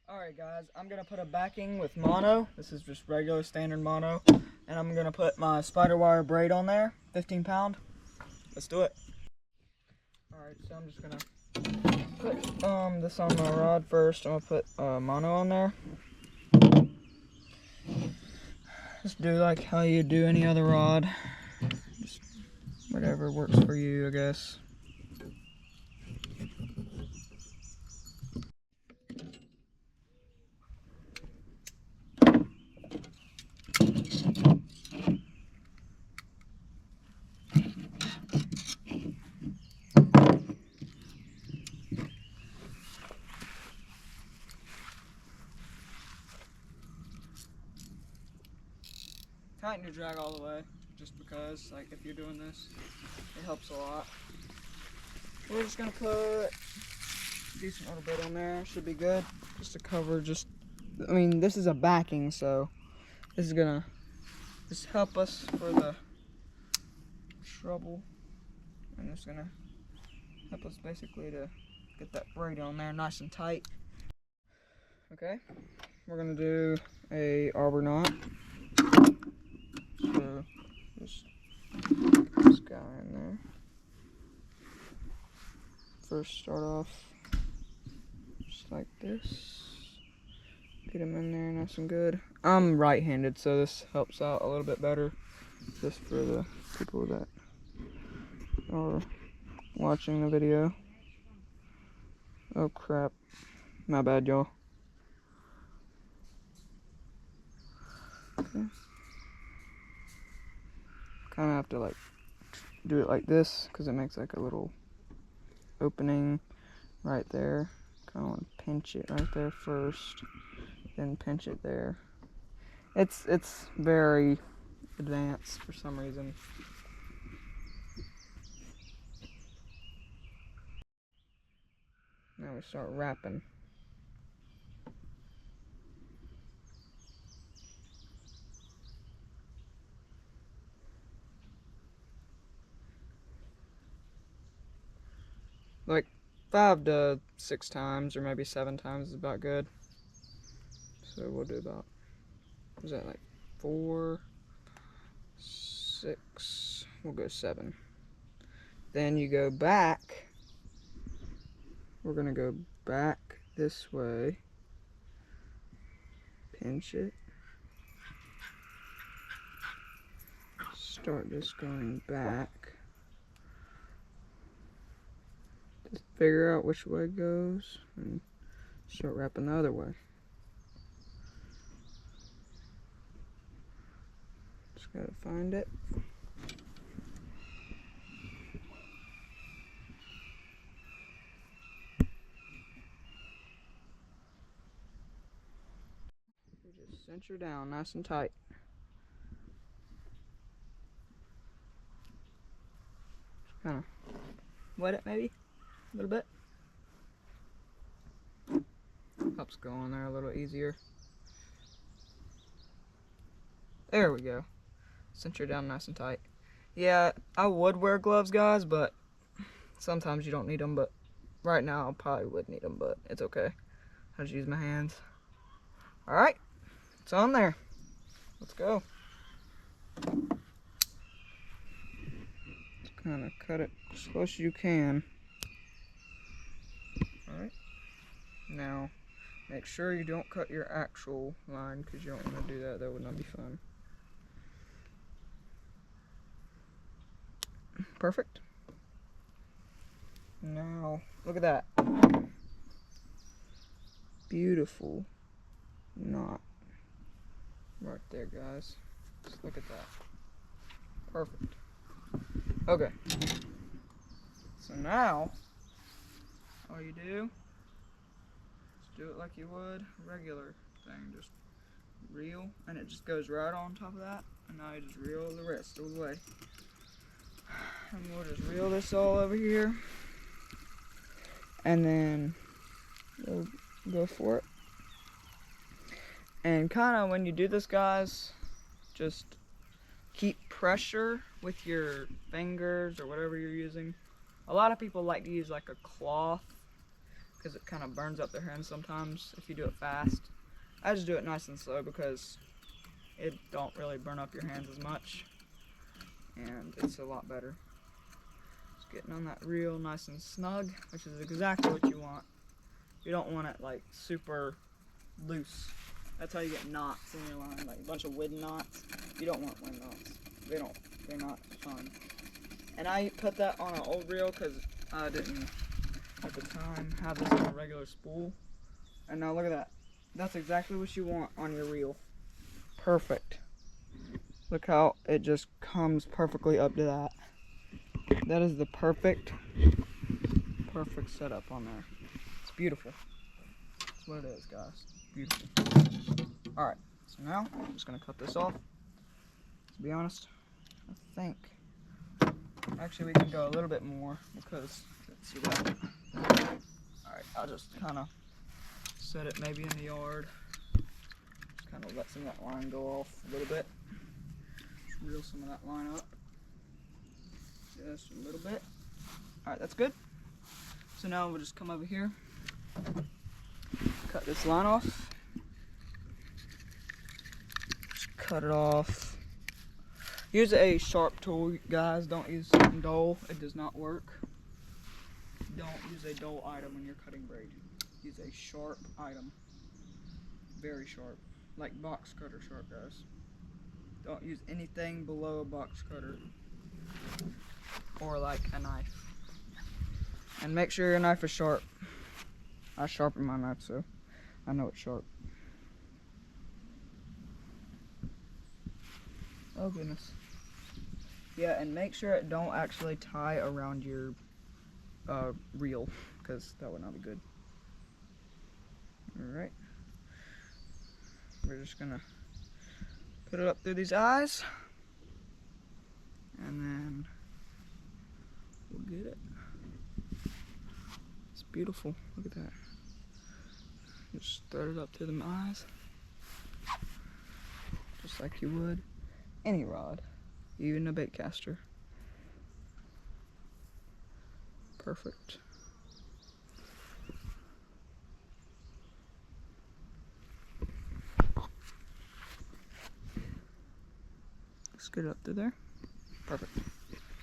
Alright guys, I'm going to put a backing with mono. This is just regular standard mono. And I'm going to put my spider wire braid on there, 15 pound. Let's do it. Alright, so I'm just going to put this on my rod first. I'm going to put mono on there. Just do like how you do any other rod. Just whatever works for you, I guess. Tighten your drag all the way, just because, like, if you're doing this, it helps a lot. We're just gonna put a decent little bit on there, should be good, just to cover I mean, this is a backing, so this is gonna just help us for the trouble, and it's gonna help us basically to get that braid on there nice and tight. Okay, we're gonna do a arbor knot. So just get this guy in there. First start off just like this. Get him in there nice and good. I'm right-handed, so this helps out a little bit better just for the people that are watching the video. Oh crap. My bad, y'all. Okay. Kind of have to like do it like this because it makes like a little opening right there. Kind of want to pinch it right there first, then pinch it there. It's very advanced for some reason. Now we start wrapping. Like 5 to 6 times, or maybe 7 times is about good. So we'll do about, was that like 4, 6, we'll go 7. Then you go back, we're gonna go back this way, pinch it, start just going back. Just figure out which way it goes and start wrapping the other way. Just gotta find it. You just cinch down nice and tight. Just kind of wet it maybe a little bit. Helps go on there a little easier. There we go. Cinch her down nice and tight. Yeah, I would wear gloves, guys, but sometimes you don't need them. But right now, I probably would need them, but it's okay. I just use my hands. All right, it's on there. Let's go. Just kind of cut it as close as you can. All right. Now, make sure you don't cut your actual line because you don't want to do that. That would not be fun. Perfect. Now, look at that. Beautiful knot. Right there, guys. Just look at that. Perfect. Okay. So now, all you do, just do it like you would a regular thing. Just reel, and it just goes right on top of that. And now you just reel the rest of the way. And we'll just reel this all over here. And then we'll go for it. And kind of when you do this, guys, just keep pressure with your fingers or whatever you're using. A lot of people like to use like a cloth because it kind of burns up their hands sometimes if you do it fast. I just do it nice and slow because it don't really burn up your hands as much, and it's a lot better. Just getting on that reel nice and snug, which is exactly what you want. You don't want it like super loose. That's how you get knots in your line, like a bunch of wind knots. You don't want wind knots. They're not fun. And I put that on an old reel because I didn't at the time have this on a regular spool. And now look at that. That's exactly what you want on your reel. Perfect. Look how it just comes perfectly up to that. That is the perfect setup on there. It's beautiful. That's what it is, guys. Beautiful. Alright, so now I'm just going to cut this off. To be honest, I think actually we can go a little bit more because, let's see that. Alright, I'll just kind of set it maybe in the yard. Just kind of let some of that line go off a little bit. Just reel some of that line up. Just a little bit. Alright, that's good. So now we'll just come over here, cut this line off. Just cut it off. Use a sharp tool, guys. Don't use something dull. It does not work. Don't use a dull item when you're cutting braid. Use a sharp item. Very sharp. Like box cutter sharp, guys. Don't use anything below a box cutter. Or like a knife. And make sure your knife is sharp. I sharpen my knife, so I know it's sharp. Oh goodness. Yeah, and make sure it don't actually tie around your reel, because that would not be good. Alright. We're just gonna put it up through these eyes, and then we'll get it. It's beautiful. Look at that. Just thread it up through the eyes, just like you would any rod, even a bait caster. Perfect. Let's get it up through there. Perfect.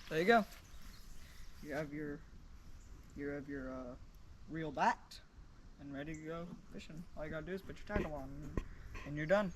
There you go. You have your reel backed and ready to go fishing. All you gotta do is put your tackle on, and you're done.